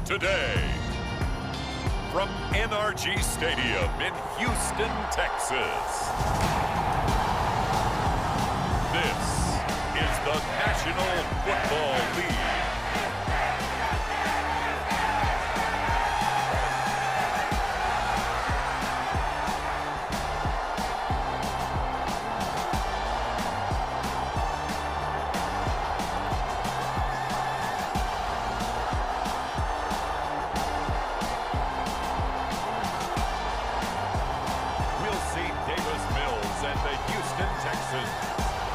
today. From NRG Stadium in Houston, Texas. This is the National Football League.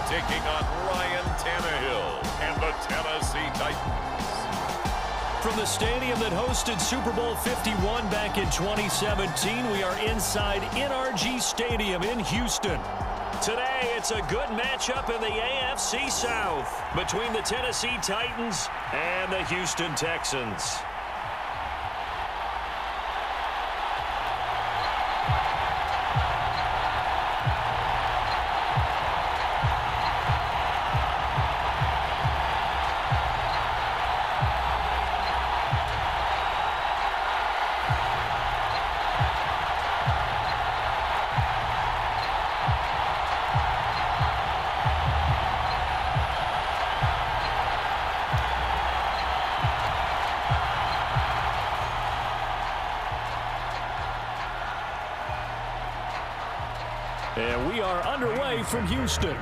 Taking on Ryan Tannehill and the Tennessee Titans. From the stadium that hosted Super Bowl 51 back in 2017, we are inside NRG Stadium in Houston. Today, it's a good matchup in the AFC South between the Tennessee Titans and the Houston Texans. And we are underway from Houston.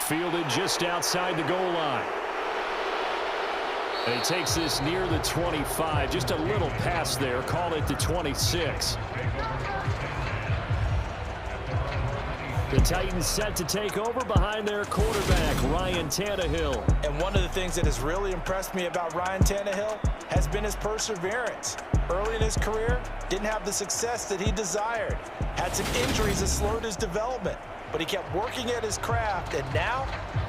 Fielded just outside the goal line. And he takes this near the 25. Just a little pass there. Call it the 26. The Titans set to take over behind their quarterback, Ryan Tannehill. And one of the things that has really impressed me about Ryan Tannehill has been his perseverance. Early in his career, didn't have the success that he desired. Had some injuries that slowed his development. But he kept working at his craft, and now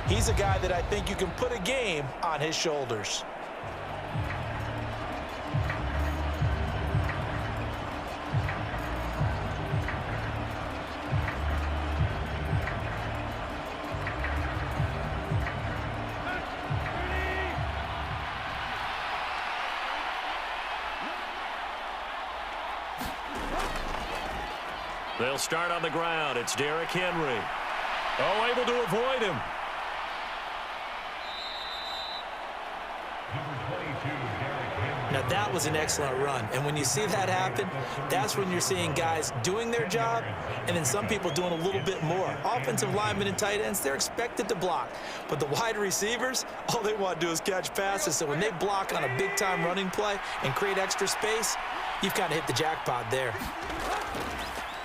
he's a guy that I think you can put a game on his shoulders. They'll start on the ground. It's Derrick Henry. Oh, able to avoid him. Now, that was an excellent run. And when you see that happen, that's when you're seeing guys doing their job and then some people doing a little bit more. Offensive linemen and tight ends, they're expected to block. But the wide receivers, all they want to do is catch passes. So when they block on a big-time running play and create extra space, you've kind of hit the jackpot there.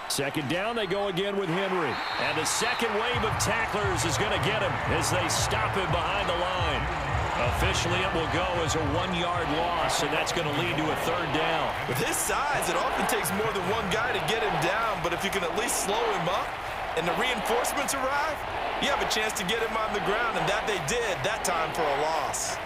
Second down, they go again with Henry. And the second wave of tacklers is going to get him as they stop him behind the line. Officially, it will go as a 1-yard loss, and that's going to lead to a third down. With his size, it often takes more than one guy to get him down, but if you can at least slow him up and the reinforcements arrive, you have a chance to get him on the ground, and that they did that time for a loss.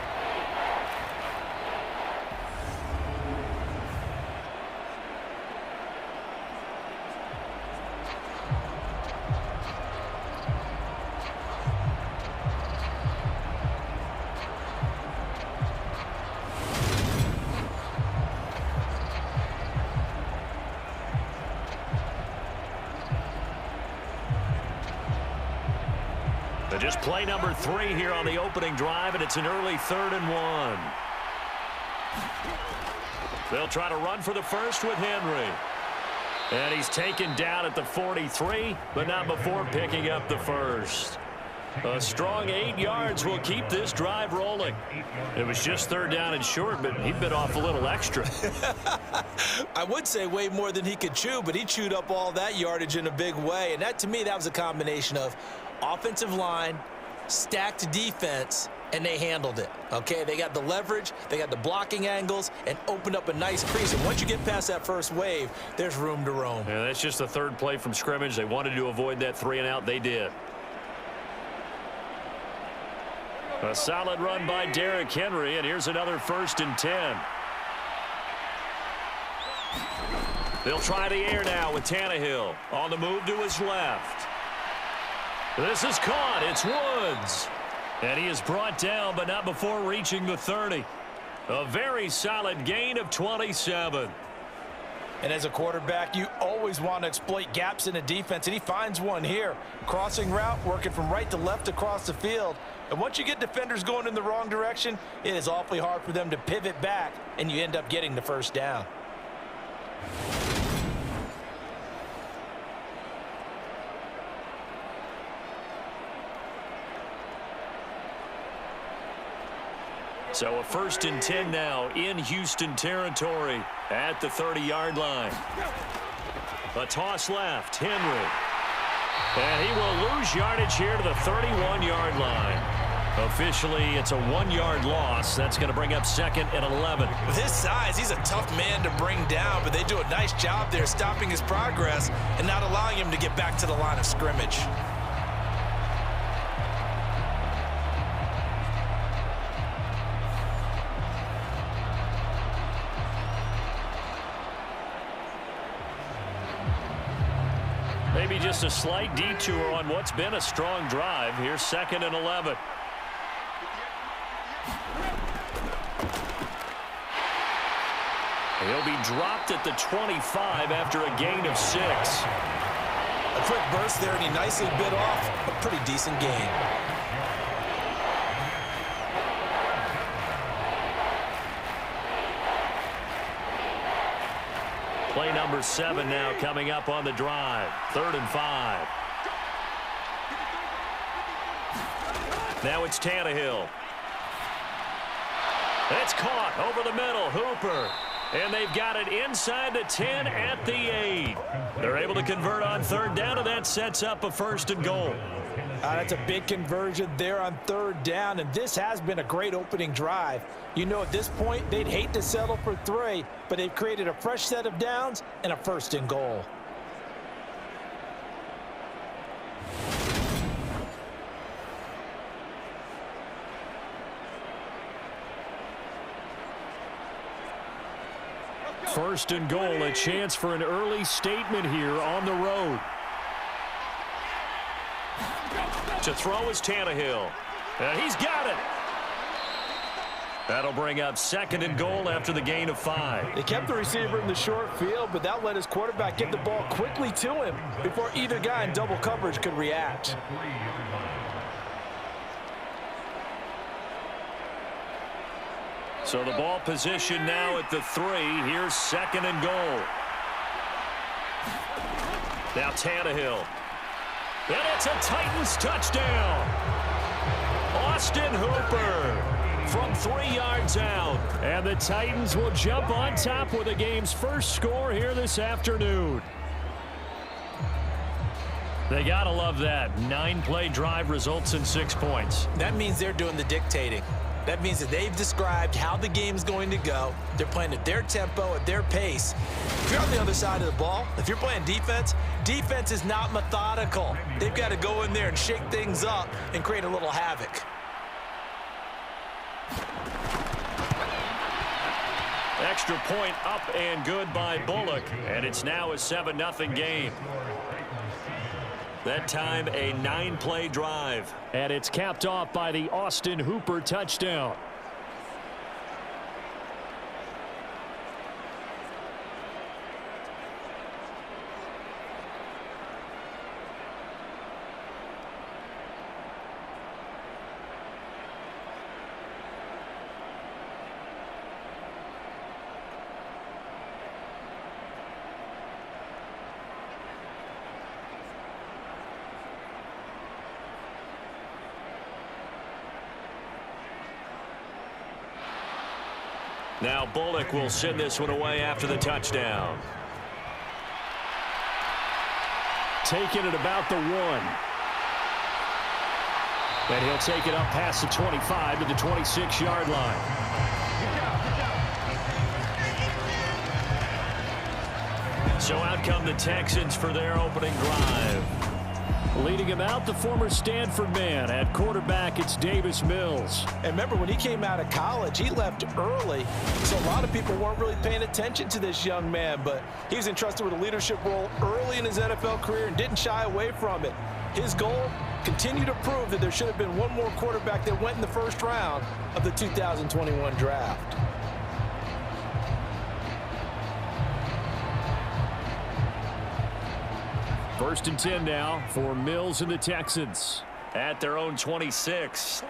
Just play number 3 here on the opening drive, and it's an early 3rd and 1. They'll try to run for the first with Henry. And he's taken down at the 43, but not before picking up the first. A strong 8 yards will keep this drive rolling. It was just 3rd down and short, but he bit off a little extra. I would say way more than he could chew, but he chewed up all that yardage in a big way. And that, to me, that was a combination of offensive line, stacked defense, and they handled it. Okay, they got the leverage, they got the blocking angles, and opened up a nice crease. And once you get past that first wave, there's room to roam. Yeah, that's just the 3rd play from scrimmage. They wanted to avoid that 3-and-out. They did. A solid run by Derrick Henry, and here's another 1st and 10. They'll try the air now with Tannehill on the move to his left. This is caught. It's Woods. And he is brought down, but not before reaching the 30. A very solid gain of 27. And as a quarterback, you always want to exploit gaps in the defense, and he finds one here. Crossing route, working from right to left across the field. And once you get defenders going in the wrong direction, it is awfully hard for them to pivot back, and you end up getting the first down. So a 1st and 10 now in Houston territory at the 30-yard line. A toss left, Henry. And he will lose yardage here to the 31-yard line. Officially, it's a 1-yard loss. That's going to bring up 2nd and 11. With his size, he's a tough man to bring down, but they do a nice job there stopping his progress and not allowing him to get back to the line of scrimmage. Maybe just a slight detour on what's been a strong drive. Here's 2nd and 11. He'll be dropped at the 25 after a gain of 6. A quick burst there, and he nicely bit off a pretty decent gain. Play number 7 now coming up on the drive. 3rd and 5. Now it's Tannehill. It's caught over the middle. Hooper. And they've got it inside the 10 at the 8. They're able to convert on 3rd down, and that sets up a 1st and goal. That's a big conversion there on 3rd down, and this has been a great opening drive. You know, at this point, they'd hate to settle for 3, but they've created a fresh set of downs and a 1st and goal. First and goal, a chance for an early statement here on the road. To throw is Tannehill. And he's got it. That'll bring up 2nd and goal after the gain of 5. They kept the receiver in the short field, but that let his quarterback get the ball quickly to him before either guy in double coverage could react. So the ball position now at the 3. Here's 2nd and goal. Now Tannehill. And it's a Titans touchdown. Austin Hooper from 3 yards out. And the Titans will jump on top with the game's first score here this afternoon. They got to love that. 9-play drive results in 6 points. That means they're doing the dictating. That means that they've described how the game's going to go. They're playing at their tempo, at their pace. If you're on the other side of the ball, if you're playing defense, defense is not methodical. They've got to go in there and shake things up and create a little havoc. Extra point up and good by Bullock. And it's now a 7-0 game. That time a 9-play drive. And it's capped off by the Austin Hooper touchdown. Now Bullock will send this one away after the touchdown. Taking it about the 1. And he'll take it up past the 25 to the 26-yard line. So out come the Texans for their opening drive. Leading him out, the former Stanford man. At quarterback, it's Davis Mills. And remember, when he came out of college, he left early. So a lot of people weren't really paying attention to this young man. But he was entrusted with a leadership role early in his NFL career and didn't shy away from it. His goal, continue to prove that there should have been one more quarterback that went in the first round of the 2021 draft. First and 10 now for Mills and the Texans at their own 26.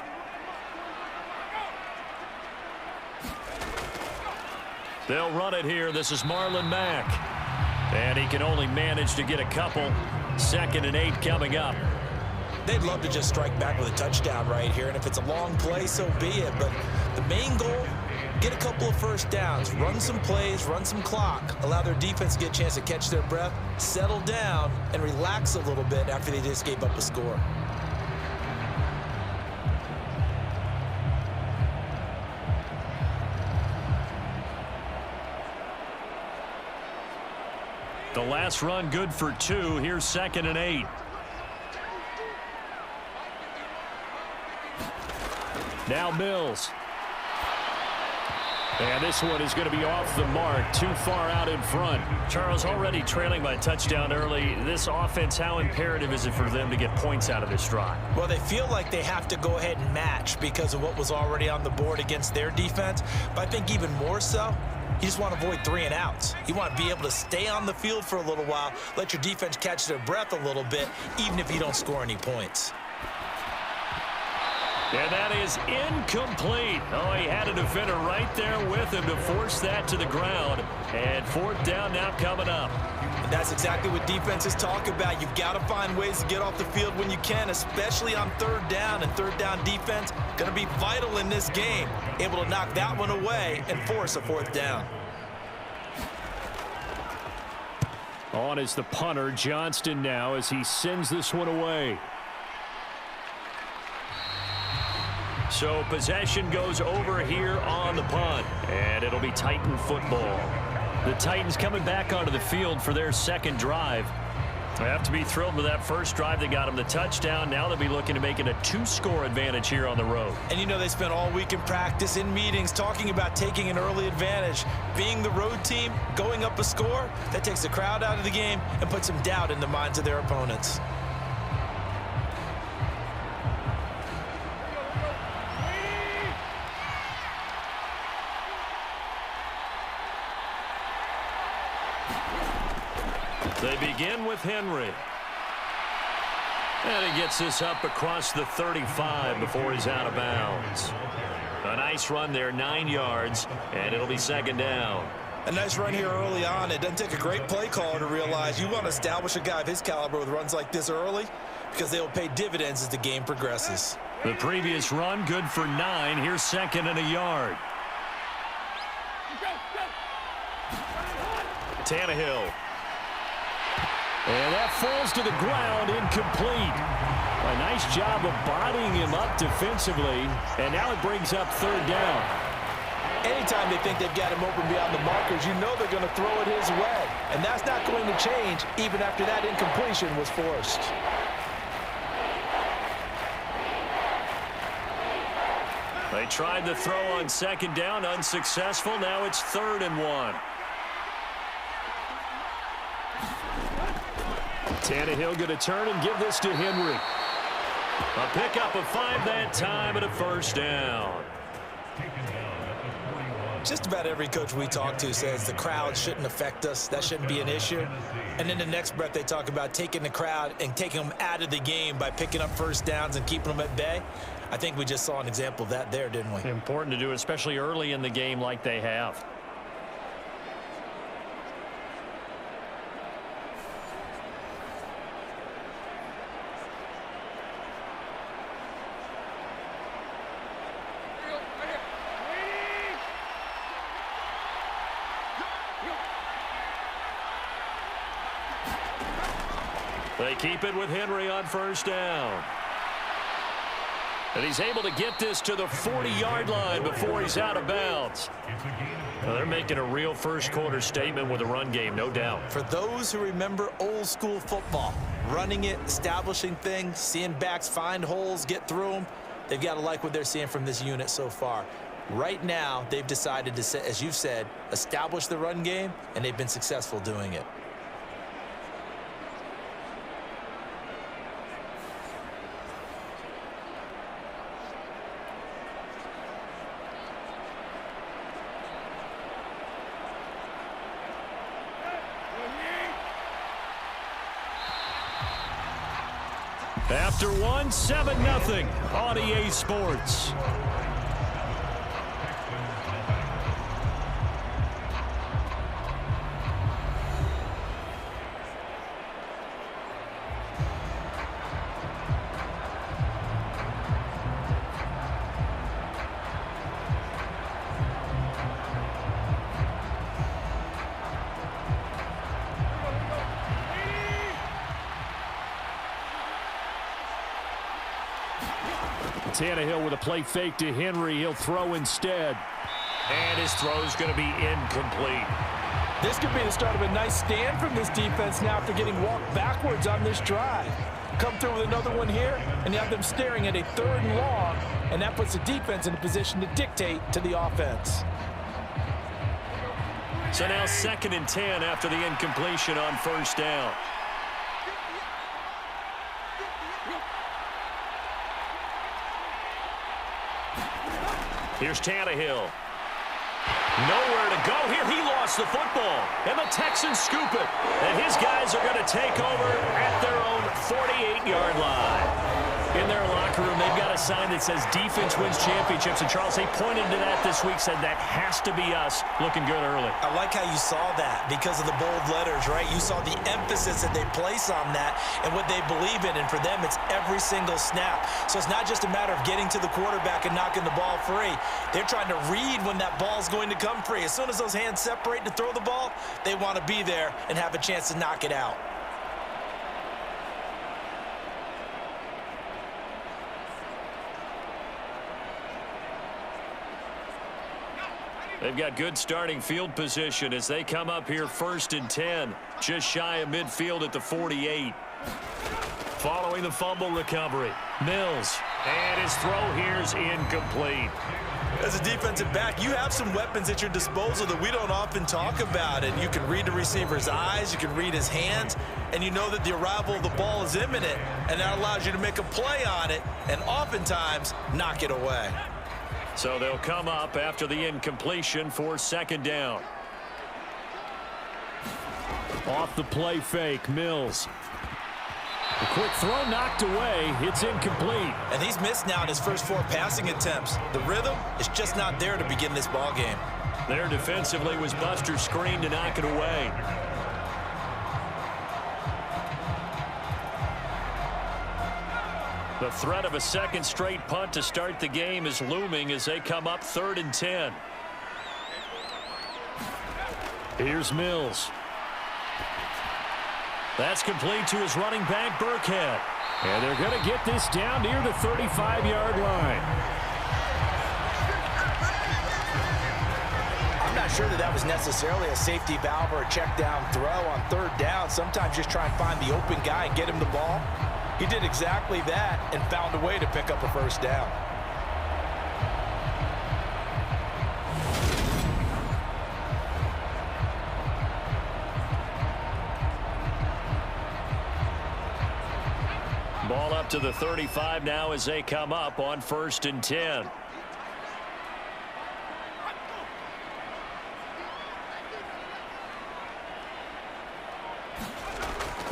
They'll run it here. This is Marlon Mack. And he can only manage to get a couple. 2nd and 8 coming up. They'd love to just strike back with a touchdown right here, and if it's a long play, so be it. But the main goal, get a couple of first downs, run some plays, run some clock, allow their defense to get a chance to catch their breath, settle down, and relax a little bit after they just gave up a score. The last run good for 2. Here's 2nd and 8. Now Mills. And this one is going to be off the mark, too far out in front. Charles, already trailing by a touchdown early. This offense, how imperative is it for them to get points out of this drive? Well, they feel like they have to go ahead and match because of what was already on the board against their defense. But I think even more so, you just want to avoid 3 and outs. You want to be able to stay on the field for a little while, let your defense catch their breath a little bit, even if you don't score any points. And that is incomplete. Oh, he had a defender right there with him to force that to the ground. And 4th down now coming up. And that's exactly what defenses talk about. You've got to find ways to get off the field when you can, especially on 3rd down. And 3rd down defense going to be vital in this game. Able to knock that one away and force a 4th down. On is the punter, Johnston, now as he sends this one away. So possession goes over here on the punt, and it'll be Titan football. The Titans coming back onto the field for their 2nd drive. They have to be thrilled with that first drive that got them the touchdown. Now they'll be looking to make it a 2-score advantage here on the road. And you know they spent all week in practice, in meetings, talking about taking an early advantage. Being the road team, going up a score, that takes the crowd out of the game and puts some doubt in the minds of their opponents. They begin with Henry. And he gets this up across the 35 before he's out of bounds. A nice run there, 9 yards, and it'll be 2nd down. A nice run here early on. It doesn't take a great play caller to realize you want to establish a guy of his caliber with runs like this early because they will pay dividends as the game progresses. The previous run, good for 9. Here's 2nd and a yard. Tannehill. And that falls to the ground, incomplete. A nice job of bodying him up defensively, and now it brings up 3rd down. Anytime they think they've got him open beyond the markers, you know they're going to throw it his way. And that's not going to change even after that incompletion was forced. They tried the throw on 2nd down, unsuccessful. Now it's 3rd and 1. Tannehill going to turn and give this to Henry. A pickup of 5 that time and a 1st down. Just about every coach we talk to says the crowd shouldn't affect us. That shouldn't be an issue. And in the next breath, they talk about taking the crowd and taking them out of the game by picking up 1st downs and keeping them at bay. I think we just saw an example of that there, didn't we? Important to do, especially early in the game like they have. They keep it with Henry on 1st down. And he's able to get this to the 40-yard line before he's out of bounds. Well, they're making a real first-quarter statement with a run game, no doubt. For those who remember old-school football, running it, establishing things, seeing backs find holes, get through them, they've got to like what they're seeing from this unit so far. Right now, they've decided to, as you've said, establish the run game, and they've been successful doing it. After one, 7-0 on EA Sports. Tannehill with a play fake to Henry. He'll throw instead. And his throw's going to be incomplete. This could be the start of a nice stand from this defense now after getting walked backwards on this drive. Come through with another one here, and you have them staring at a 3rd and long, and that puts the defense in a position to dictate to the offense. So now 2nd and 10 after the incompletion on 1st down. Here's Tannehill. Nowhere to go here. He lost the football. And the Texans scoop it. And his guys are going to take over at their own 48-yard line. In their locker room, they've got a sign that says defense wins championships. And Charles, they pointed to that this week, said that has to be us. Looking good early. I like how you saw that because of the bold letters, right? You saw the emphasis that they place on that and what they believe in. And for them, it's every single snap. So it's not just a matter of getting to the quarterback and knocking the ball free. They're trying to read when that ball's going to come free. As soon as those hands separate to throw the ball, they want to be there and have a chance to knock it out. They've got good starting field position as they come up here 1st and 10. Just shy of midfield at the 48. Following the fumble recovery, Mills. And his throw here's incomplete. As a defensive back, you have some weapons at your disposal that we don't often talk about. And you can read the receiver's eyes, you can read his hands, and you know that the arrival of the ball is imminent. And that allows you to make a play on it and oftentimes knock it away. So they'll come up after the incompletion for 2nd down. Off the play fake, Mills. A quick throw knocked away. It's incomplete. And he's missed now in his first 4 passing attempts. The rhythm is just not there to begin this ball game. There defensively was Buster's screen to knock it away. The threat of a 2nd straight punt to start the game is looming as they come up 3rd and 10. Here's Mills. That's complete to his running back, Burkhead. And they're going to get this down near the 35-yard line. I'm not sure that was necessarily a safety valve or a check down throw on 3rd down. Sometimes just try and find the open guy and get him the ball. He did exactly that and found a way to pick up a 1st down. Ball up to the 35 now as they come up on 1st and 10.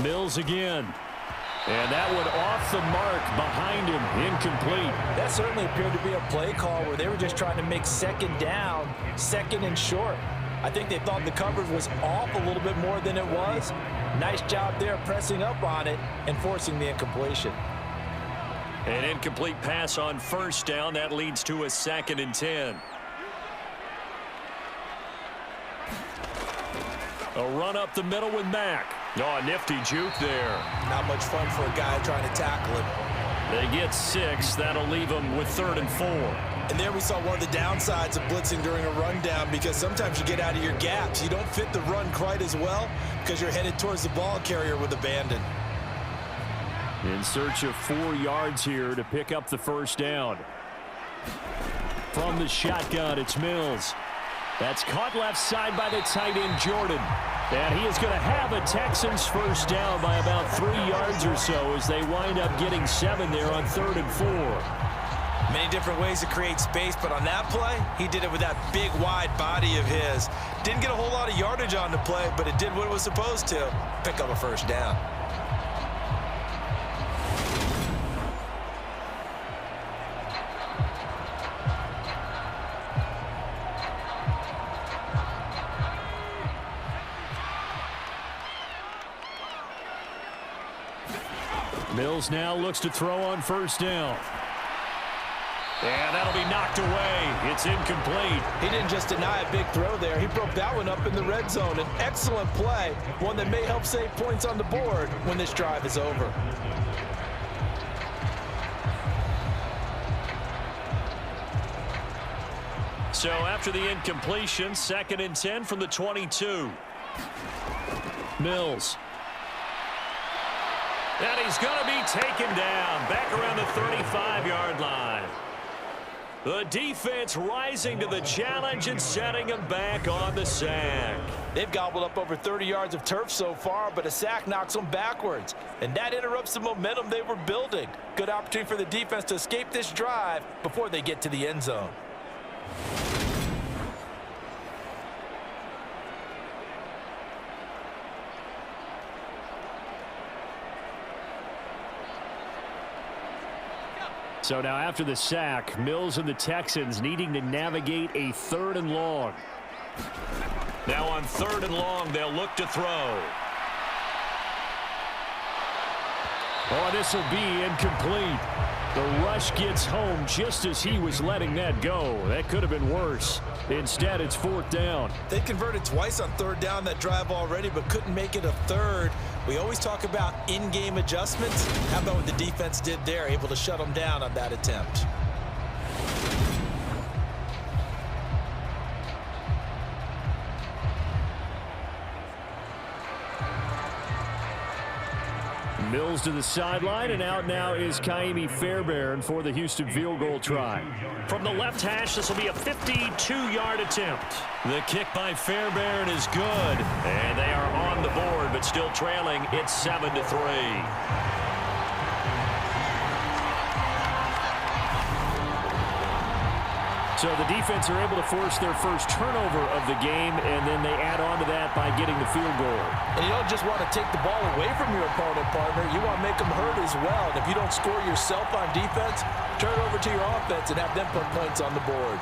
Mills again. And that one off the mark behind him, incomplete. That certainly appeared to be a play call where they were just trying to make 2nd down, 2nd and short. I think they thought the coverage was off a little bit more than it was. Nice job there pressing up on it and forcing the incompletion. An incomplete pass on 1st down. That leads to a 2nd and 10. A run up the middle with Mack. Oh, a nifty juke there. Not much fun for a guy trying to tackle him. They get 6. That'll leave them with 3rd and 4. And there we saw one of the downsides of blitzing during a rundown because sometimes you get out of your gaps. You don't fit the run quite as well because you're headed towards the ball carrier with abandon. In search of 4 yards here to pick up the 1st down. From the shotgun, it's Mills. That's caught left side by the tight end, Jordan. And he is going to have a Texans 1st down by about 3 yards or so as they wind up getting 7 there on 3rd and 4. Many different ways to create space, but on that play, he did it with that big, wide body of his. Didn't get a whole lot of yardage on the play, but it did what it was supposed to, pick up a 1st down. Mills now looks to throw on first down. And that'll be knocked away. It's incomplete. He didn't just deny a big throw there. He broke that one up in the red zone. An excellent play, one that may help save points on the board when this drive is over. So after the incompletion, 2nd and 10 from the 22. Mills. And he's going to be taken down back around the 35-yard line. The defense rising to the challenge and setting him back on the sack. They've gobbled up over 30 yards of turf so far, but a sack knocks them backwards. And that interrupts the momentum they were building. Good opportunity for the defense to escape this drive before they get to the end zone. So now after the sack, Mills and the Texans needing to navigate a 3rd and long. Now on 3rd and long, they'll look to throw. Oh, this will be incomplete. The rush gets home just as he was letting that go. That could have been worse. Instead, it's 4th down. They converted twice on 3rd down that drive already, but couldn't make it a 3rd. We always talk about in-game adjustments. How about what the defense did there, able to shut them down on that attempt? Mills to the sideline, and out now is Kaimi Fairbairn for the Houston field goal try. From the left hash, this will be a 52-yard attempt. The kick by Fairbairn is good, and they are on the board, but still trailing. It's 7-3. So the defense are able to force their first turnover of the game, and then they add on to that by getting the field goal. And you don't just want to take the ball away from your opponent, partner. You want to make them hurt as well. And if you don't score yourself on defense, turn it over to your offense and have them put points on the board.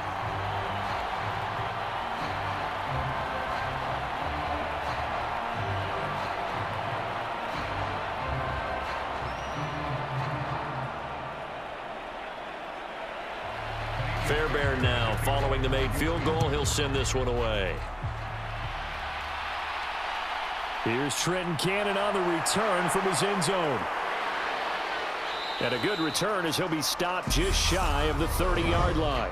Fairbairn now following the made field goal. He'll send this one away. Here's Trenton Cannon on the return from his end zone. And a good return as he'll be stopped just shy of the 30-yard line.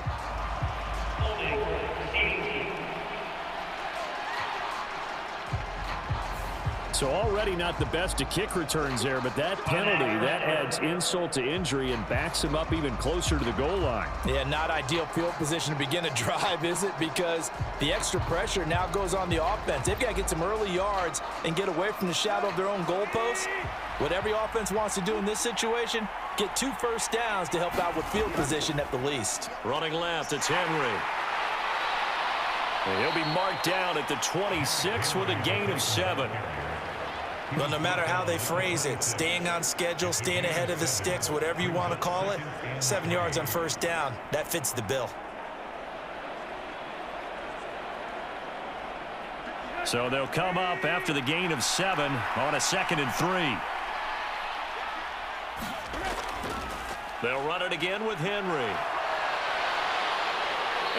So already not the best of kick returns there, but that penalty, that adds insult to injury and backs him up even closer to the goal line. Yeah, not ideal field position to begin a drive, is it? Because the extra pressure now goes on the offense. They've got to get some early yards and get away from the shadow of their own goalposts. What every offense wants to do in this situation, get 2 first downs to help out with field position at the least. Running left, it's Henry. And he'll be marked down at the 26 with a gain of 7. But no matter how they phrase it, staying on schedule, staying ahead of the sticks, whatever you want to call it, 7 yards on first down, that fits the bill. So they'll come up after the gain of 7 on a 2nd and 3. They'll run it again with Henry.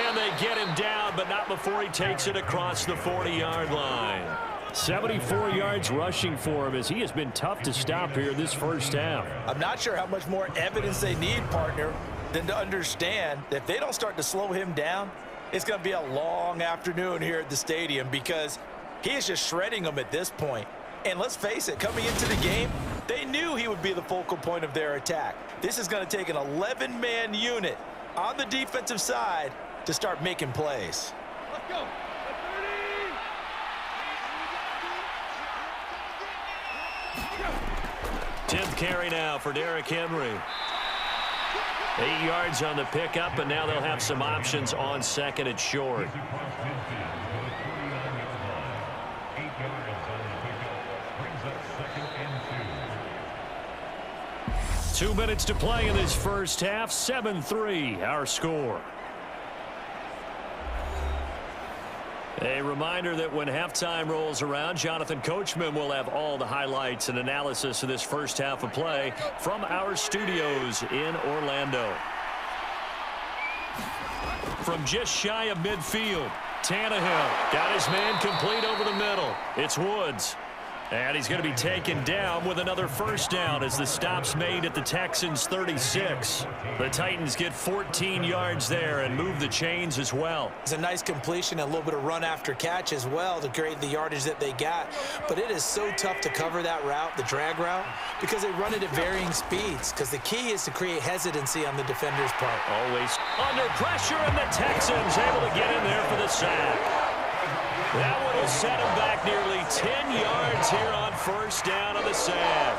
And they get him down, but not before he takes it across the 40-yard line. 74 yards rushing for him as he has been tough to stop here this first half. I'm not sure how much more evidence they need, partner, than to understand that if they don't start to slow him down, it's going to be a long afternoon here at the stadium because he is just shredding them at this point. And let's face it, coming into the game, they knew he would be the focal point of their attack. This is going to take an 11-man unit on the defensive side to start making plays. Let's go. 10th carry now for Derrick Henry. 8 yards on the pickup, and now they'll have some options on 2nd and short. 2 minutes to play in this first half. 7-3 our score. A reminder that when halftime rolls around, Jonathan Coachman will have all the highlights and analysis of this first half of play from our studios in Orlando. From just shy of midfield, Tannehill got his man complete over the middle. It's Woods. And he's going to be taken down with another first down as the stop's made at the Texans' 36. The Titans get 14 yards there and move the chains as well. It's a nice completion, a little bit of run after catch as well to create the yardage that they got. But it is so tough to cover that route, the drag route, because they run it at varying speeds. Because the key is to create hesitancy on the defender's part. Always under pressure, and the Texans able to get in there for the sack. That one will set him back nearly 10 yards here on first down on the sack.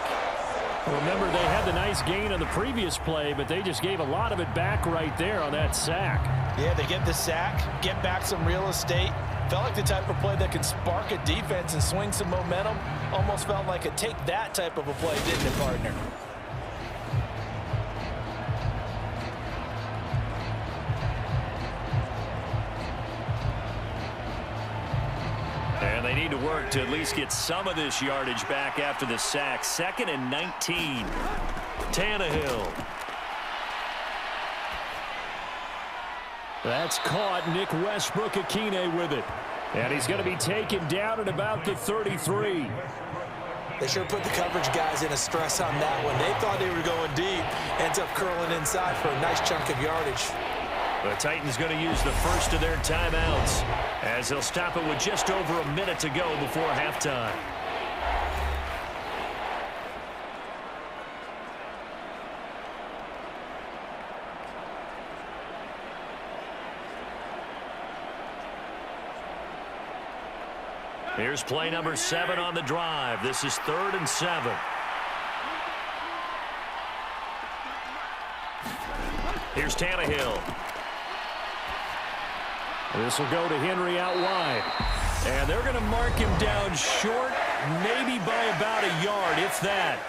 Remember, they had the nice gain on the previous play, but they just gave a lot of it back right there on that sack. Yeah, they get the sack, get back some real estate. Felt like the type of play that can spark a defense and swing some momentum. Almost felt like a take that type of a play, didn't it, partner? And they need to work to at least get some of this yardage back after the sack. 2nd and 19. Tannehill. That's caught. Nick Westbrook-Akine with it. And he's going to be taken down at about the 33. They sure put the coverage guys in a stress on that one. They thought they were going deep. Ends up curling inside for a nice chunk of yardage. The Titans going to use the first of their timeouts as they'll stop it with just over a minute to go before halftime. Here's play number 7 on the drive. This is 3rd and 7. Here's Tannehill. This will go to Henry out wide. And they're going to mark him down short, maybe by about a yard, if that.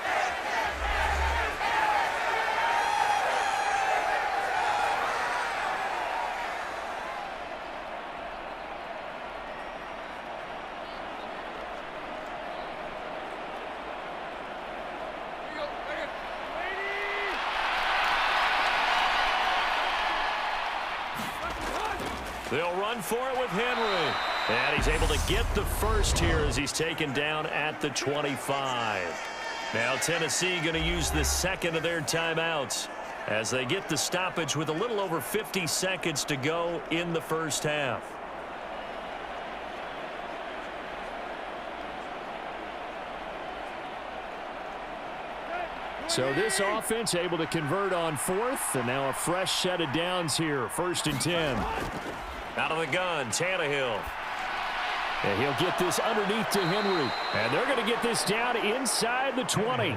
They'll run for it with Henry. And he's able to get the first here as he's taken down at the 25. Now Tennessee going to use the second of their timeouts as they get the stoppage with a little over 50 seconds to go in the first half. So this offense able to convert on 4th, and now a fresh set of downs here, 1st and 10. Out of the gun, Tannehill. And he'll get this underneath to Henry. And they're going to get this down inside the 20.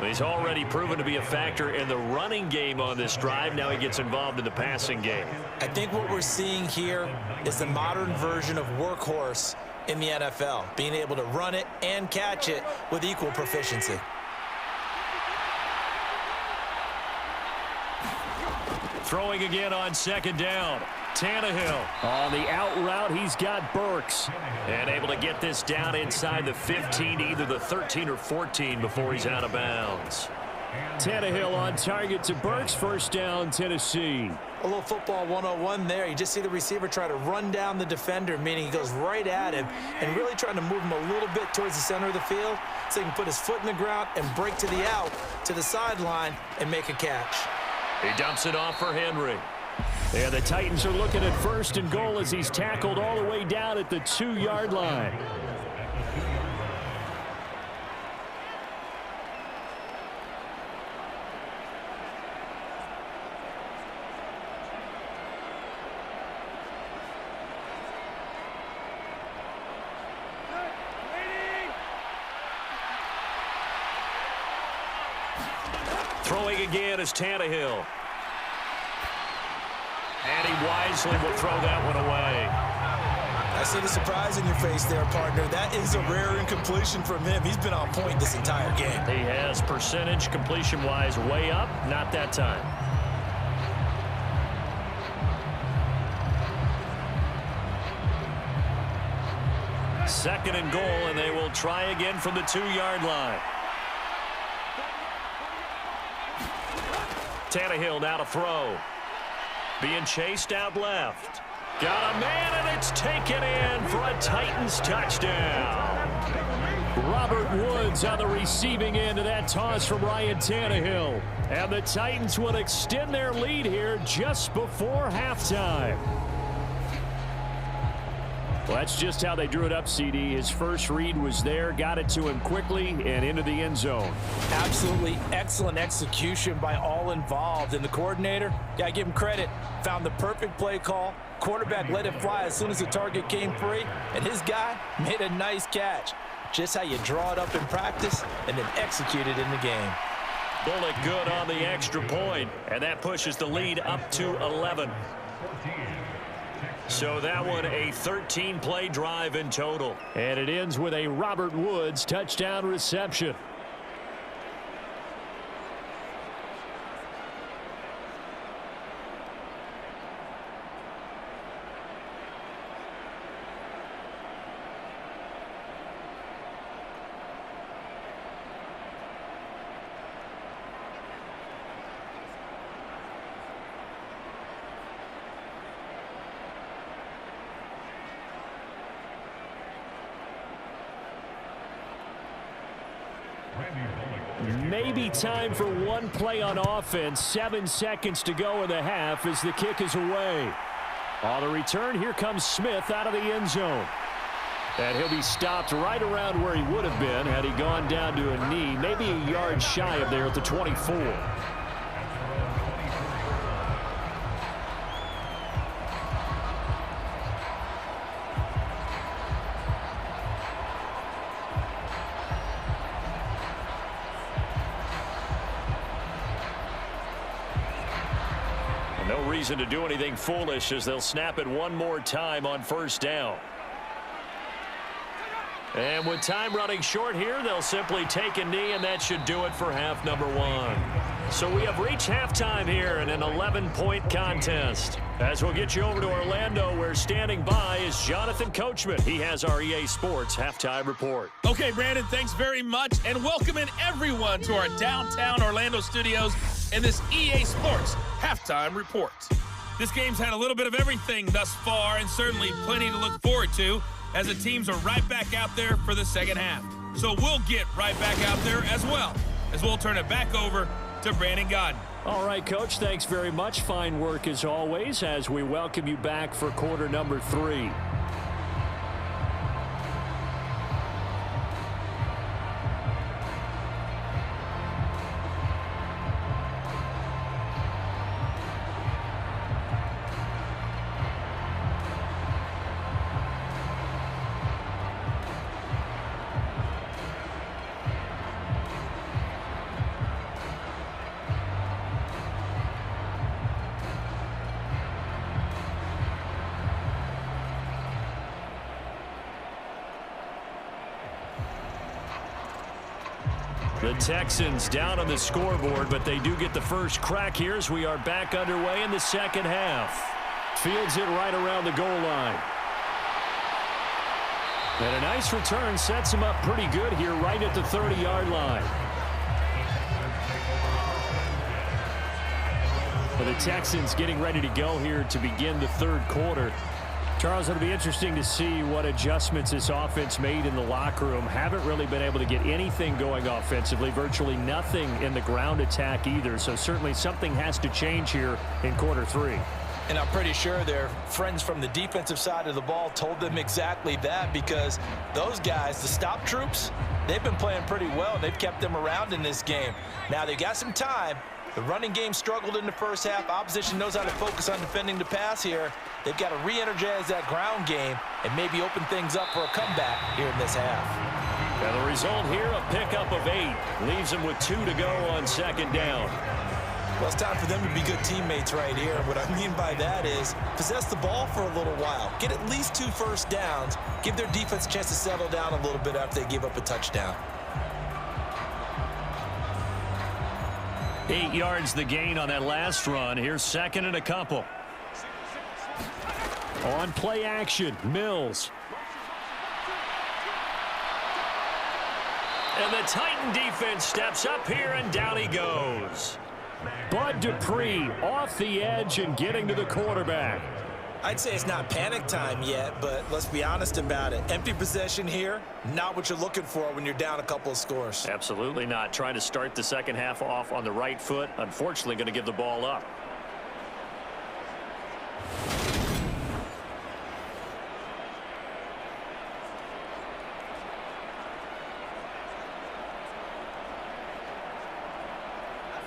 He's already proven to be a factor in the running game on this drive. Now he gets involved in the passing game. I think what we're seeing here is the modern version of workhorse in the NFL, being able to run it and catch it with equal proficiency. Throwing again on 2nd down. Tannehill. On the out route, he's got Burks. And able to get this down inside the 15, either the 13 or 14 before he's out of bounds. Tannehill on target to Burks. 1st down, Tennessee. A little football 101 there. You just see the receiver try to run down the defender, meaning he goes right at him and really trying to move him a little bit towards the center of the field so he can put his foot in the ground and break to the out, to the sideline, and make a catch. He dumps it off for Henry. And the Titans are looking at 1st and goal as he's tackled all the way down at the 2-yard line. Throwing again is Tannehill. And he wisely will throw that one away. I see the surprise in your face there, partner. That is a rare incompletion from him. He's been on point this entire game. He has percentage completion-wise way up, not that time. 2nd and goal, and they will try again from the 2-yard line. Tannehill now to throw. Being chased out left. Got a man, and it's taken in for a Titans touchdown. Robert Woods on the receiving end of that toss from Ryan Tannehill. And the Titans will extend their lead here just before halftime. Well, that's just how they drew it up, CD. His first read was there, got it to him quickly, and into the end zone. Absolutely excellent execution by all involved. And the coordinator, got to give him credit, found the perfect play call. Quarterback let it fly as soon as the target came free, and his guy made a nice catch. Just how you draw it up in practice and then execute it in the game. Bullock good on the extra point, and that pushes the lead up to 11. So that one a 13-play drive in total. And it ends with a Robert Woods touchdown reception. Maybe time for one play on offense. 7 seconds to go in the half as the kick is away. On the return, here comes Smith out of the end zone. And he'll be stopped right around where he would have been had he gone down to a knee, maybe a yard shy of there at the 24. No reason to do anything foolish as they'll snap it one more time on first down. And with time running short here, they'll simply take a knee, and that should do it for half number 1. So we have reached halftime here in an 11-point contest. As we'll get you over to Orlando, where standing by is Jonathan Coachman. He has our EA Sports Halftime Report. Okay, Brandon, thanks very much, and welcome in everyone to our downtown Orlando studios and this EA Sports Halftime Report. This game's had a little bit of everything thus far, and certainly plenty to look forward to, as the teams are right back out there for the second half. So we'll get right back out there as well, as we'll turn it back over to Brandon Godden. All right, Coach, thanks very much. Fine work as always as we welcome you back for quarter number 3. The Texans down on the scoreboard, but they do get the first crack here as we are back underway in the second half. Fields it right around the goal line. And a nice return sets him up pretty good here right at the 30-yard line. For the Texans getting ready to go here to begin the third quarter. Charles, it'll be interesting to see what adjustments this offense made in the locker room. Haven't really been able to get anything going offensively, virtually nothing in the ground attack either. So certainly something has to change here in quarter 3. And I'm pretty sure their friends from the defensive side of the ball told them exactly that, because those guys, the stop troops, they've been playing pretty well. They've kept them around in this game. Now they got some time. The running game struggled in the first half. Opposition knows how to focus on defending the pass here. They've got to re-energize that ground game and maybe open things up for a comeback here in this half. And the result here, a pickup of 8. Leaves them with 2 to go on second down. Well, it's time for them to be good teammates right here. What I mean by that is possess the ball for a little while. Get at least 2 first downs. Give their defense a chance to settle down a little bit after they give up a touchdown. 8 yards the gain on that last run. Here's second and a couple. On play action, Mills. And the Titan defense steps up here, and down he goes. Bud Dupree off the edge and getting to the quarterback. I'd say it's not panic time yet, but let's be honest about it. Empty possession here, not what you're looking for when you're down a couple of scores. Absolutely not. Trying to start the second half off on the right foot. Unfortunately, going to give the ball up.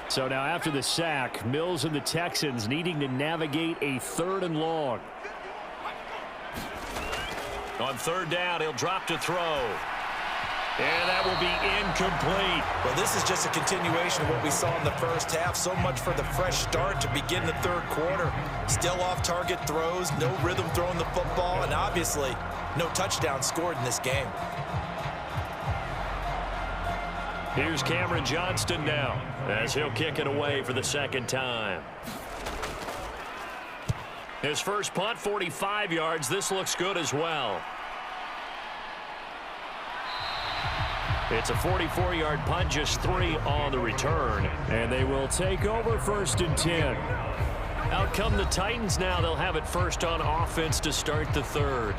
So now after the sack, Mills and the Texans needing to navigate a 3rd and long. On 3rd down, he'll drop to throw. And that will be incomplete. Well, this is just a continuation of what we saw in the first half. So much for the fresh start to begin the 3rd quarter. Still off-target throws, no rhythm throwing the football, and obviously no touchdown scored in this game. Here's Cameron Johnston now as he'll kick it away for the 2nd time. His first punt, 45 yards. This looks good as well. It's a 44-yard punt, just 3 on the return. And they will take over 1st and 10. Out come the Titans now. They'll have it first on offense to start the 3rd.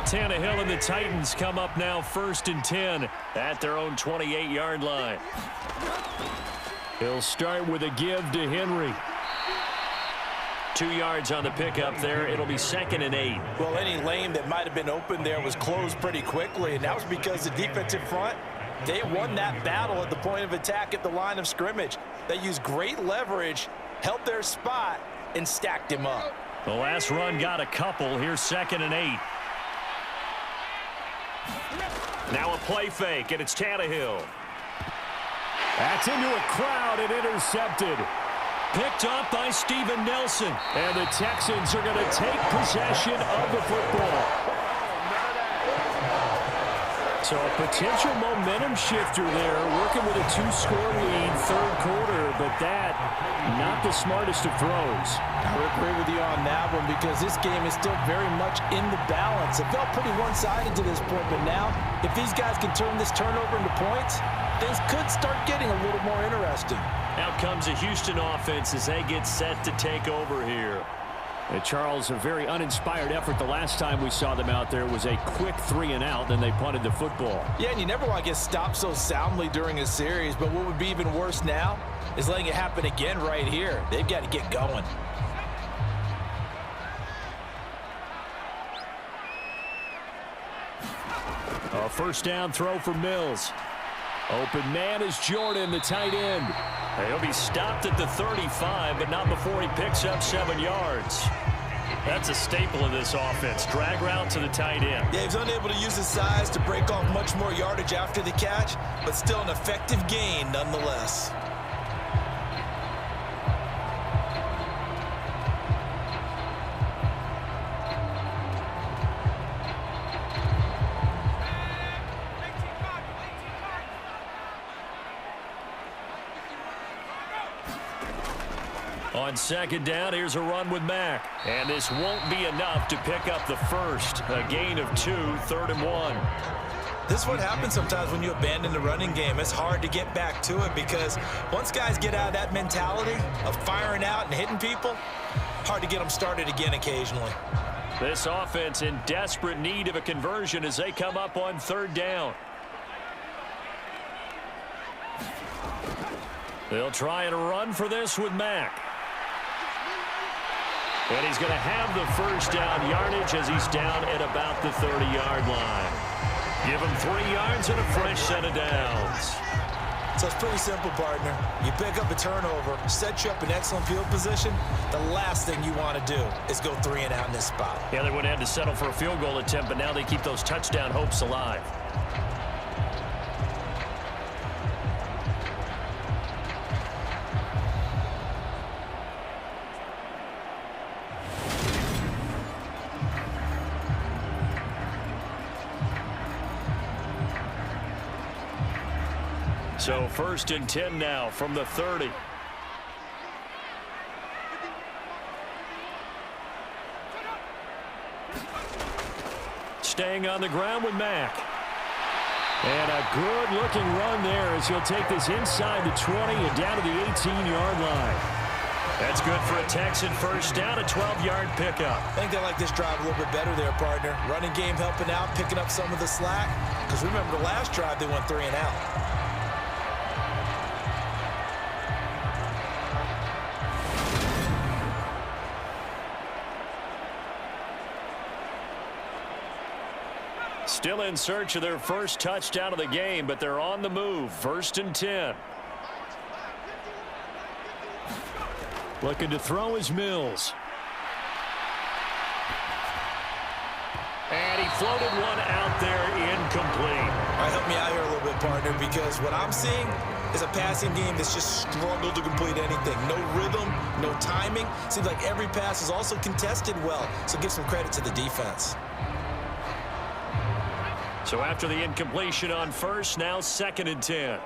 Tannehill and the Titans come up now 1st and 10 at their own 28-yard line. He'll start with a give to Henry. 2 yards on the pickup there. It'll be 2nd and 8. Well, any lane that might have been open there was closed pretty quickly, and that was because the defensive front, they won that battle at the point of attack at the line of scrimmage. They used great leverage, held their spot, and stacked him up. The last run got a couple. Here's 2nd and 8. Now a play fake, and it's Tannehill. That's into a crowd and intercepted. Picked up by Steven Nelson. And the Texans are going to take possession of the football. So a potential momentum shifter there, working with a 2-score lead, 3rd quarter, but that, not the smartest of throws. I would agree with you on that one because this game is still very much in the balance. It felt pretty one-sided to this point, but now, if these guys can turn this turnover into points, things could start getting a little more interesting. Out comes the Houston offense as they get set to take over here. And Charles, a very uninspired effort. The last time we saw them out there was a quick 3-and-out, then they punted the football. Yeah, and you never want to get stopped so soundly during a series, but what would be even worse now is letting it happen again right here. They've got to get going. A 1st down throw for Mills. Open man is Jordan, the tight end. He'll be stopped at the 35, but not before he picks up 7 yards. That's a staple of this offense. Drag route to the tight end. Yeah, he's unable to use his size to break off much more yardage after the catch, but still an effective gain nonetheless. On 2nd down, here's a run with Mack. And this won't be enough to pick up the first. A gain of 2, 3rd and 1. This is what happens sometimes when you abandon the running game. It's hard to get back to it because once guys get out of that mentality of firing out and hitting people, hard to get them started again occasionally. This offense in desperate need of a conversion as they come up on 3rd down. They'll try and run for this with Mack. And he's going to have the 1st down yardage as he's down at about the 30-yard line. Give him 3 yards and a fresh set of downs. So it's pretty simple, partner. You pick up a turnover, set you up in excellent field position. The last thing you want to do is go 3-and-out in this spot. Yeah, they would have had to settle for a field goal attempt, but now they keep those touchdown hopes alive. So 1st and 10 now from the 30. Staying on the ground with Mack. And a good-looking run there as he'll take this inside the 20 and down to the 18-yard line. That's good for a Texan first down, a 12-yard pickup. I think they like this drive a little bit better there, partner. Running game helping out, picking up some of the slack. Because remember, the last drive, they went 3 and out. Still in search of their first touchdown of the game, but they're on the move. 1st and 10. Looking to throw is Mills. And he floated one out there, incomplete. All right, help me out here a little bit, partner, because what I'm seeing is a passing game that's just struggled to complete anything. No rhythm, no timing. Seems like every pass is also contested well, so give some credit to the defense. So after the incompletion on first, now 2nd and 10.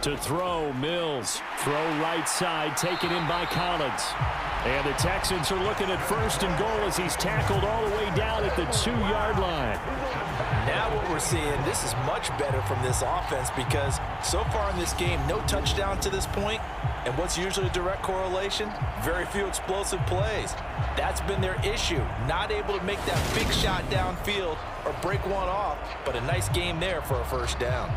To throw, Mills. Throw right side, taken in by Collins. And the Texans are looking at 1st and goal as he's tackled all the way down at the 2-yard line. Now what we're seeing, this is much better from this offense because so far in this game, no touchdown to this point. And what's usually a direct correlation? Very few explosive plays. That's been their issue. Not able to make that big shot downfield or break one off, but a nice game there for a first down.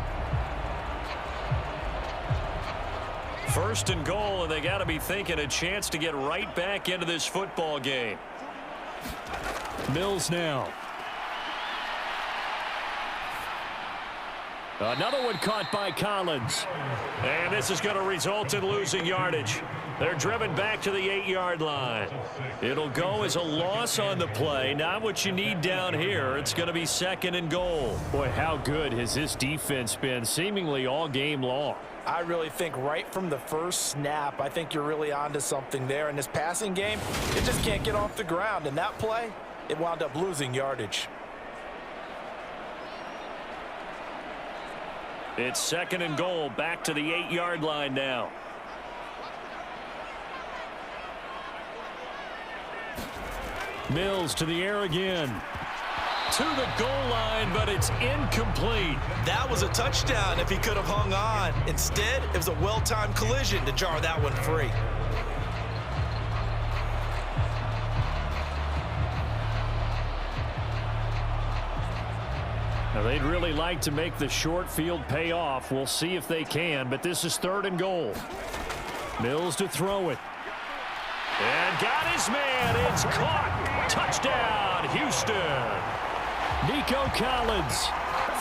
1st and goal, and they got to be thinking a chance to get right back into this football game. Mills now. Another one caught by Collins. And this is going to result in losing yardage. They're driven back to the 8-yard line. It'll go as a loss on the play. Not what you need down here. It's going to be 2nd and goal. Boy, how good has this defense been seemingly all game long? I really think right from the first snap, I think you're really onto something there. In this passing game, it just can't get off the ground. And that play, it wound up losing yardage. It's 2nd and goal, back to the 8-yard line now. Mills to the air again. To the goal line, but it's incomplete. That was a touchdown if he could have hung on. Instead, it was a well-timed collision to jar that one free. Now, they'd really like to make the short field pay off. We'll see if they can, but this is 3rd and goal. Mills to throw it. And got his man. It's caught. Touchdown, Houston. Nico Collins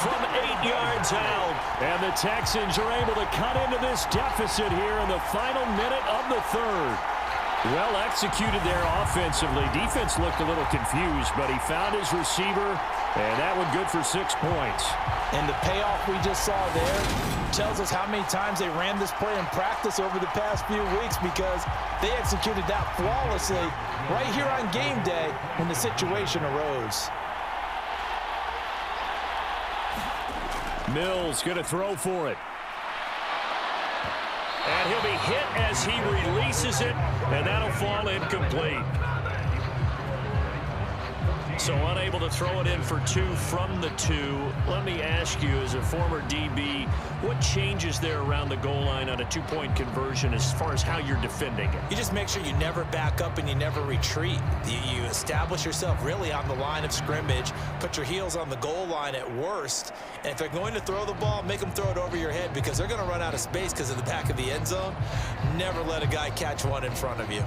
from 8 yards out. And the Texans are able to cut into this deficit here in the final minute of the 3rd. Well executed there offensively. Defense looked a little confused, but he found his receiver, and that one good for 6 points. And the payoff we just saw there tells us how many times they ran this play in practice over the past few weeks because they executed that flawlessly right here on game day when the situation arose. Mills going to throw for it. And he'll be hit as he releases it, and that'll fall incomplete. So unable to throw it in for 2 from the 2. Let me ask you, as a former DB, what changes there around the goal line on a 2-point conversion as far as how you're defending it? You just make sure you never back up and you never retreat. You establish yourself really on the line of scrimmage, put your heels on the goal line at worst, and if they're going to throw the ball, make them throw it over your head because they're going to run out of space because of the back of the end zone. Never let a guy catch one in front of you.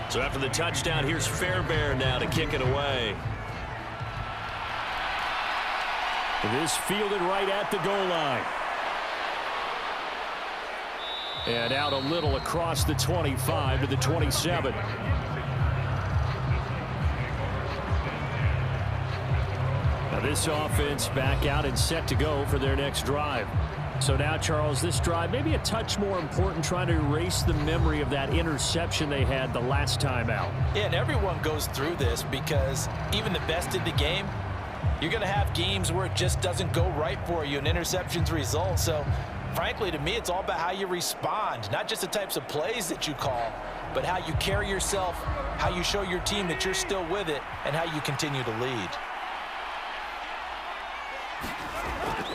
So after the touchdown, here's Fairbairn now to kick it away. This fielded right at the goal line. And out a little across the 25 to the 27. This offense back out and set to go for their next drive. So now, Charles, this drive maybe a touch more important, trying to erase the memory of that interception they had the last time out. Yeah, and everyone goes through this because even the best in the game, you're going to have games where it just doesn't go right for you and interceptions result. So, frankly, to me, it's all about how you respond, not just the types of plays that you call, but how you carry yourself, how you show your team that you're still with it, and how you continue to lead.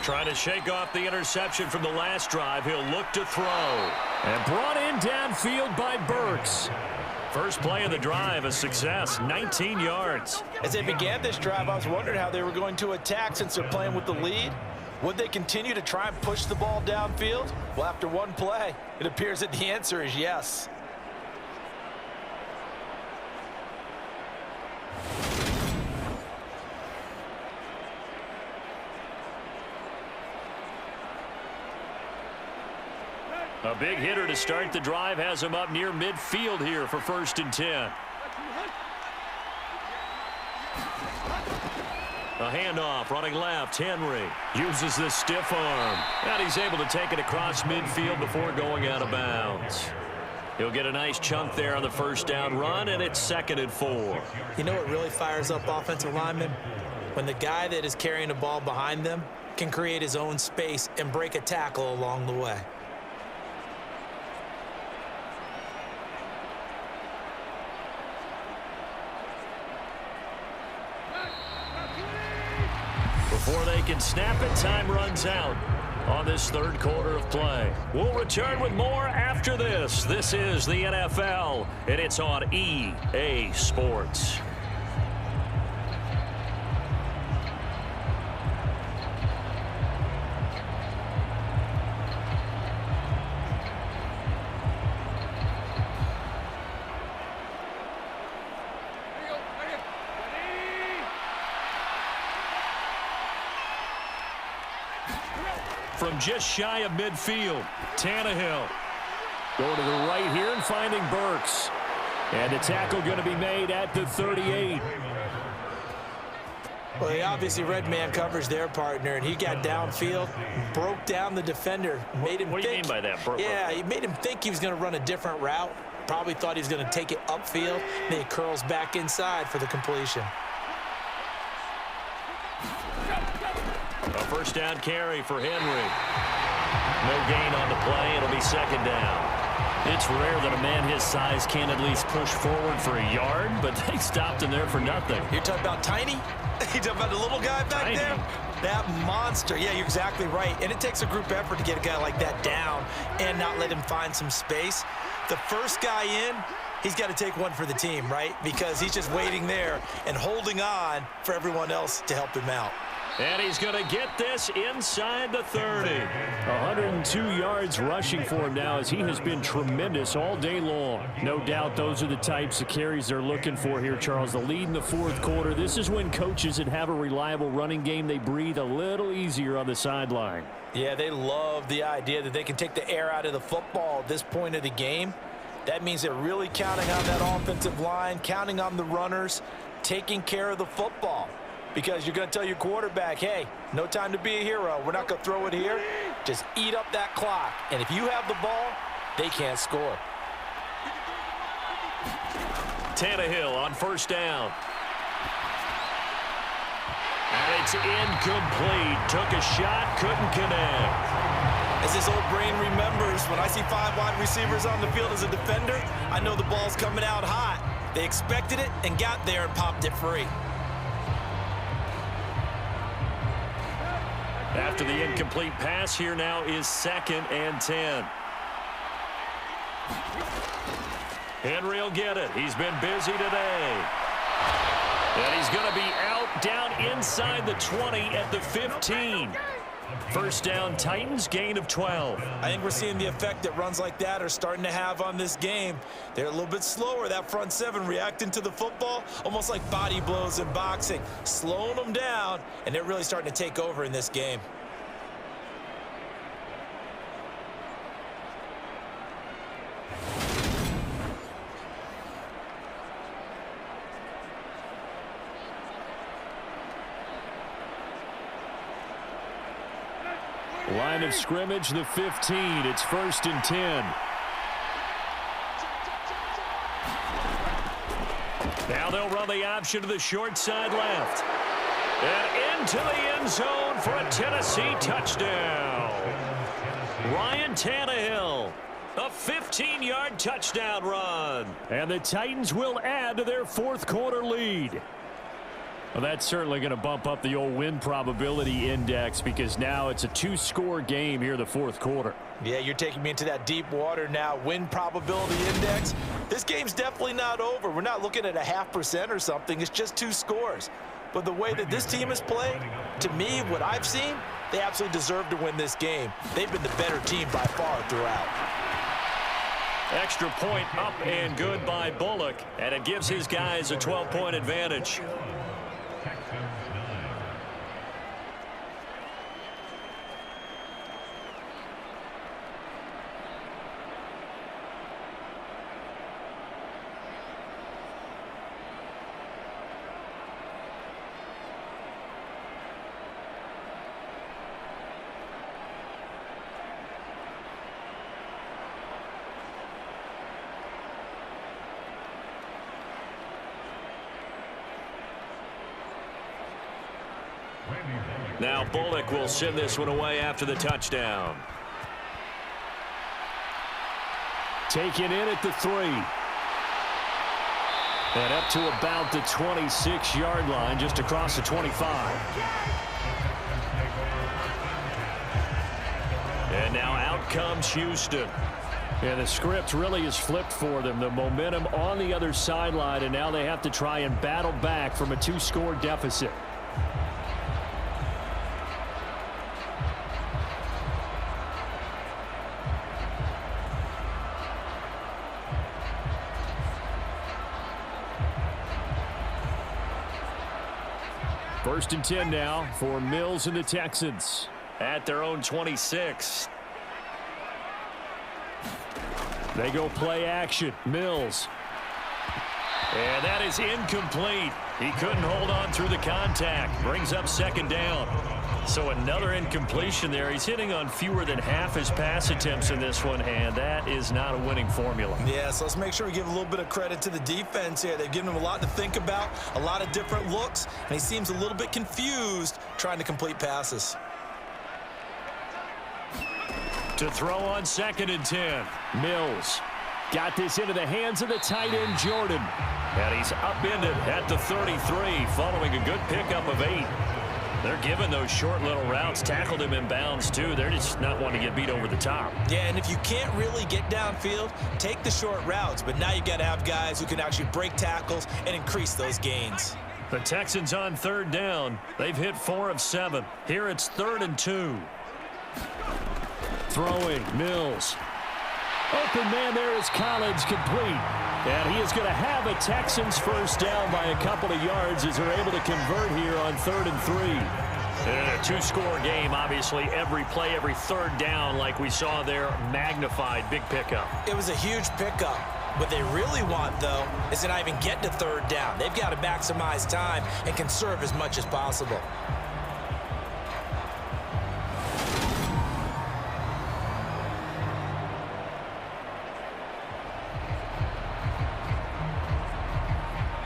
Trying to shake off the interception from the last drive. He'll look to throw. And brought in downfield by Burks. First play of the drive, a success, 19 yards. As they began this drive, I was wondering how they were going to attack since they're playing with the lead. Would they continue to try and push the ball downfield? Well, after one play, it appears that the answer is yes. A big hitter to start the drive has him up near midfield here for 1st and 10. A handoff running left. Henry uses the stiff arm. And he's able to take it across midfield before going out of bounds. He'll get a nice chunk there on the first down run, and it's 2nd and 4. You know what really fires up offensive linemen? When the guy that is carrying the ball behind them can create his own space and break a tackle along the way. Before they can snap it, time runs out on this 3rd quarter of play. We'll return with more after this. This is the NFL, and it's on EA Sports. From just shy of midfield, Tannehill going to the right here and finding Burks. And the tackle going to be made at the 38. Well, he obviously read man coverage their partner, and he got downfield, broke down the defender, made him What do you mean by that? Yeah, he made him think he was going to run a different route. Probably thought he was going to take it upfield. Then he curls back inside for the completion. A first down carry for Henry. No gain on the play. It'll be 2nd down. It's rare that a man his size can at least push forward for a yard, but they stopped him there for nothing. You're talking about Tiny? You're talking about the little guy back there? That monster. Yeah, you're exactly right. And it takes a group effort to get a guy like that down and not let him find some space. The first guy in, he's got to take one for the team, right? Because he's just waiting there and holding on for everyone else to help him out. And he's going to get this inside the 30. 102 yards rushing for him now, as he has been tremendous all day long. No doubt those are the types of carries they're looking for here, Charles. The lead in the 4th quarter. This is when coaches that have a reliable running game, they breathe a little easier on the sideline. Yeah, they love the idea that they can take the air out of the football at this point of the game. That means they're really counting on that offensive line, counting on the runners, taking care of the football. Because you're going to tell your quarterback, hey, no time to be a hero. We're not going to throw it here. Just eat up that clock. And if you have the ball, they can't score. Tannehill on first down. And it's incomplete. Took a shot, couldn't connect. As this old brain remembers, when I see 5 wide receivers on the field as a defender, I know the ball's coming out hot. They expected it and got there and popped it free. After the incomplete pass, here now is 2nd and 10. Henry will get it. He's been busy today. And he's going to be out down inside the 20 at the 15. First down, Titans, gain of 12. I think we're seeing the effect that runs like that are starting to have on this game. They're a little bit slower, that front 7 reacting to the football, almost like body blows in boxing, slowing them down, and they're really starting to take over in this game. Line of scrimmage, the 15. It's 1st and 10. Now they'll run the option to the short side left. And into the end zone for a Tennessee touchdown. Ryan Tannehill, a 15-yard touchdown run. And the Titans will add to their fourth quarter lead. Well, that's certainly going to bump up the old win probability index because now it's a 2-score game here in the fourth quarter. Yeah, you're taking me into that deep water now. Win probability index. This game's definitely not over. We're not looking at a 0.5% or something. It's just 2 scores. But the way that this team has played, to me, what I've seen, they absolutely deserve to win this game. They've been the better team by far throughout. Extra point up and good by Bullock, and it gives his guys a 12-point advantage. Now Bullock will send this one away after the touchdown. Taken in at the 3. And up to about the 26-yard line, just across the 25. And now out comes Houston. And the script really is flipped for them. The momentum on the other sideline, and now they have to try and battle back from a 2-score deficit. First and 10 now for Mills and the Texans. At their own 26. They go play action. Mills. And that is incomplete. He couldn't hold on through the contact. Brings up 2nd down. So another incompletion there. He's hitting on fewer than half his pass attempts in this one, and that is not a winning formula. Yeah, so let's make sure we give a little bit of credit to the defense here. They've given him a lot to think about, a lot of different looks, and he seems a little bit confused trying to complete passes. To throw on 2nd and 10. Mills got this into the hands of the tight end, Jordan. And he's upended at the 33 following a good pickup of 8. They're giving those short little routes. Tackled him in bounds, too. They're just not wanting to get beat over the top. Yeah, and if you can't really get downfield, take the short routes. But now you got to have guys who can actually break tackles and increase those gains. The Texans on 3rd down. They've hit 4 of 7. Here it's 3rd and 2. Throwing, Mills. Open man there is Collins, complete. And he is going to have a Texans first down by a couple of yards as they're able to convert here on 3rd and 3. And a 2-score game, obviously. Every play, every 3rd down, like we saw there, magnified. Big pickup. It was a huge pickup. What they really want, though, is to not even get to 3rd down. They've got to maximize time and conserve as much as possible.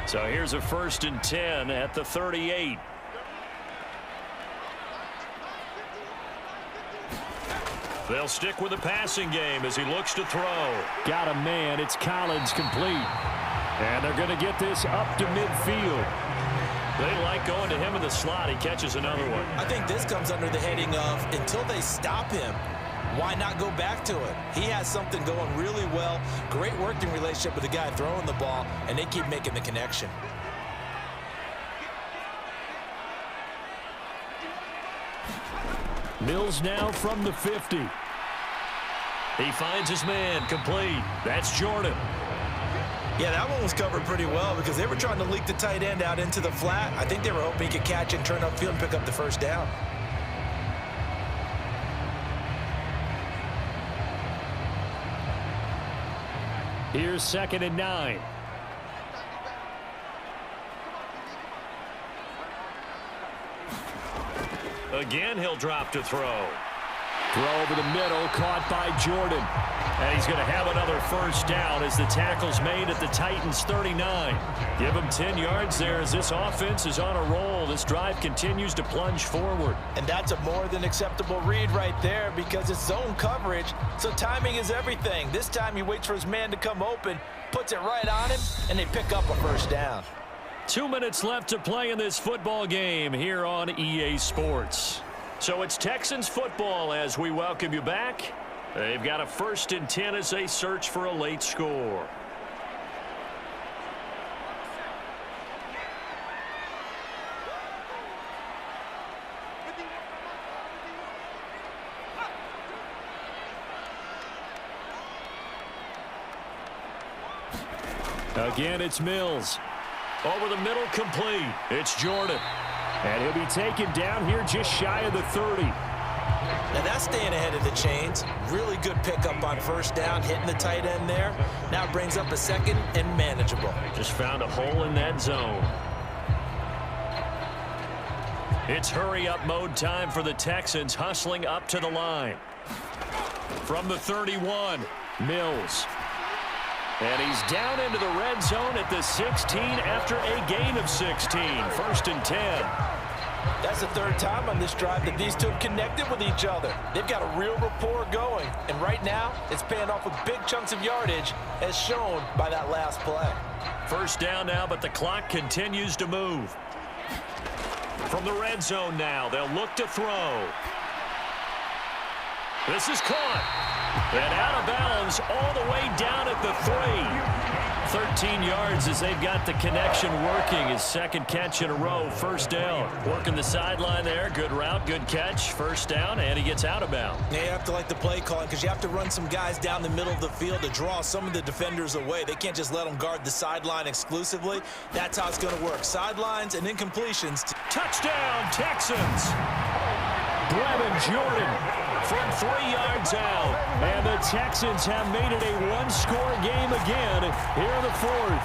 So here's a 1st and 10 at the 38. They'll stick with the passing game as he looks to throw. Got a man. It's Collins, complete. And they're going to get this up to midfield. They like going to him in the slot. He catches another one. I think this comes under the heading of until they stop him, why not go back to it? He has something going really well. Great working relationship with the guy throwing the ball, and they keep making the connection. Mills now from the 50. He finds his man, complete. That's Jordan. Yeah, that one was covered pretty well because they were trying to leak the tight end out into the flat. I think they were hoping he could catch and turn upfield and pick up the first down. Here's 2nd and 9. Again, he'll drop to throw. Throw over the middle, caught by Jordan. And he's going to have another first down as the tackle's made at the Titans' 39. Give him 10 yards there as this offense is on a roll. This drive continues to plunge forward. And that's a more than acceptable read right there because it's zone coverage, so timing is everything. This time he waits for his man to come open, puts it right on him, and they pick up a first down. 2 minutes left to play in this football game here on EA Sports. So it's Texans football as we welcome you back. They've got a 1st and 10 as they search for a late score. Again, it's Mills. Over the middle, complete. It's Jordan. And he'll be taken down here just shy of the 30. Now that's staying ahead of the chains. Really good pickup on first down, hitting the tight end there. Now it brings up a second and manageable. Just found a hole in that zone. It's hurry-up mode time for the Texans, hustling up to the line. From the 31, Mills. And he's down into the red zone at the 16 after a gain of 16. 1st and 10. That's the 3rd time on this drive that these two have connected with each other. They've got a real rapport going. And right now, it's paying off with big chunks of yardage as shown by that last play. First down now, but the clock continues to move. From the red zone now, they'll look to throw. This is caught. And out of bounds all the way down at the 3. 13 yards as they've got the connection working. His 2nd catch in a row, first down. Working the sideline there. Good route, good catch. First down, and he gets out of bounds. Yeah, you have to like the play calling because you have to run some guys down the middle of the field to draw some of the defenders away. They can't just let them guard the sideline exclusively. That's how it's going to work. Sidelines and incompletions. Touchdown, Texans. Brevin Jordan from 3 yards out. And the Texans have made it a one-score game again here in the 4th.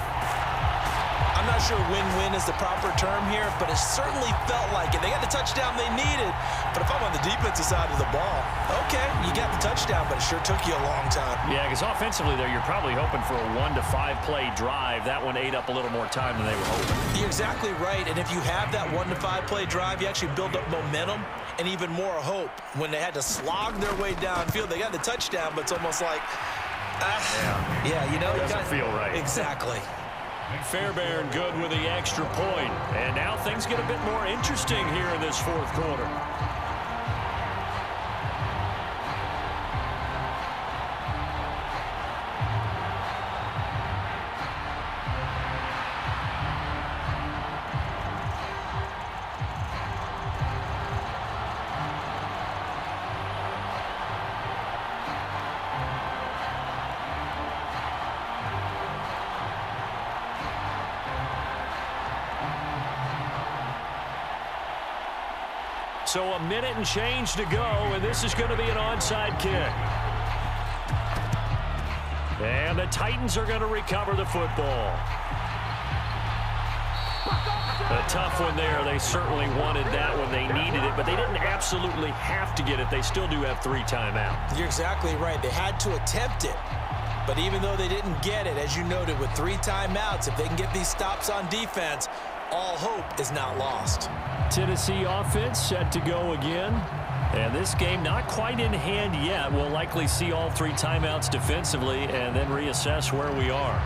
I'm not sure win-win is the proper term here, but it certainly felt like it. They got the touchdown they needed, but if I'm on the defensive side of the ball, okay, you got the touchdown, but it sure took you a long time. Yeah, because offensively there, you're probably hoping for a 1 to 5 play drive. That one ate up a little more time than they were hoping. You're exactly right, and if you have that 1 to 5 play drive, you actually build up momentum and even more hope. When they had to slog their way downfield, they got the touchdown, but it's almost like, yeah, you know, it doesn't feel right. Exactly. Fairbairn good with the extra point. And now things get a bit more interesting here in this 4th quarter. So a minute and change to go, and this is going to be an onside kick. And the Titans are going to recover the football. A tough one there. They certainly wanted that when they needed it, but they didn't absolutely have to get it. They still do have 3 timeouts. You're exactly right. They had to attempt it. But even though they didn't get it, as you noted, with 3 timeouts, if they can get these stops on defense, all hope is not lost. Tennessee offense set to go again. And this game not quite in hand yet. We'll likely see all 3 timeouts defensively and then reassess where we are.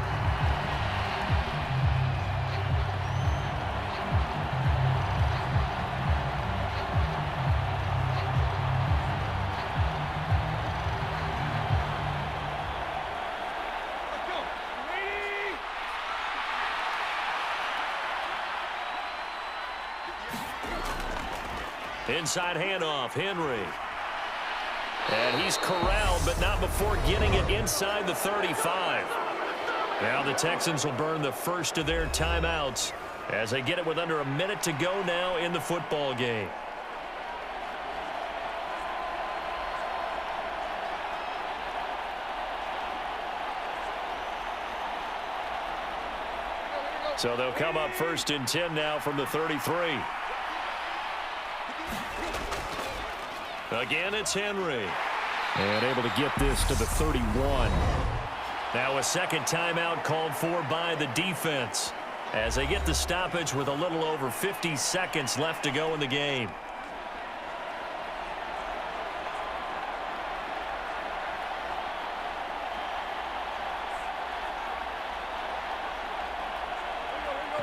Inside handoff, Henry. And he's corralled, but not before getting it inside the 35. Now the Texans will burn the first of their timeouts as they get it with under a minute to go now in the football game. So they'll come up 1st and 10 now from the 33. Again, it's Henry. And able to get this to the 31. Now a second timeout called for by the defense as they get the stoppage with a little over 50 seconds left to go in the game.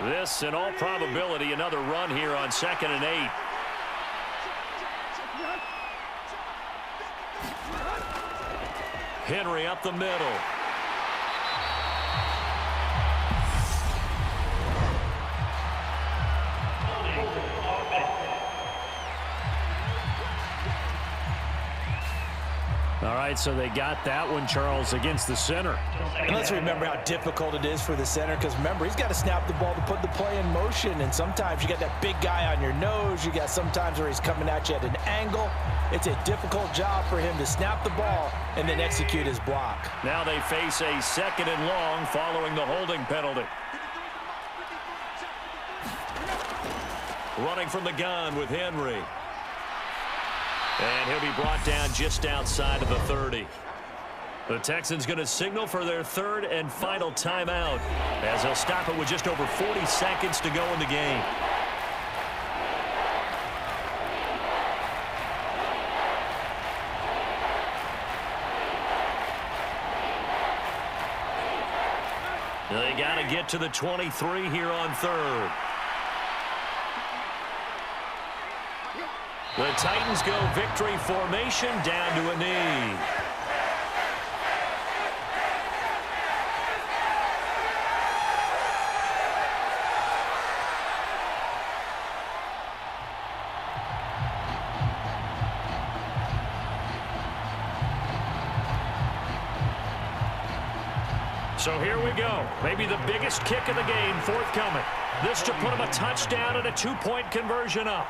This, in all probability, another run here on 2nd and 8. Henry up the middle. All right, so they got that one, Charles, against the center. And let's remember how difficult it is for the center, because remember, he's got to snap the ball to put the play in motion, and sometimes you got that big guy on your nose. You got sometimes where he's coming at you at an angle. It's a difficult job for him to snap the ball and then execute his block. Now they face a 2nd and long following the holding penalty. Running from the gun with Henry. And he'll be brought down just outside of the 30. The Texans going to signal for their 3rd and final timeout as they'll stop it with just over 40 seconds to go in the game. They got to get to the 23 here on 3rd. The Titans go victory formation down to a knee. So here we go. Maybe the biggest kick of the game forthcoming. This to put him a touchdown and a 2-point conversion up.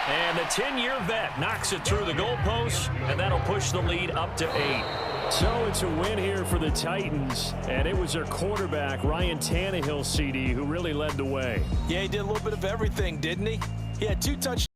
And the 10-year vet knocks it through the goalpost, and that'll push the lead up to 8. So it's a win here for the Titans, and it was their quarterback, Ryan Tannehill, CD, who really led the way. Yeah, he did a little bit of everything, didn't he? He had 2 touchdowns.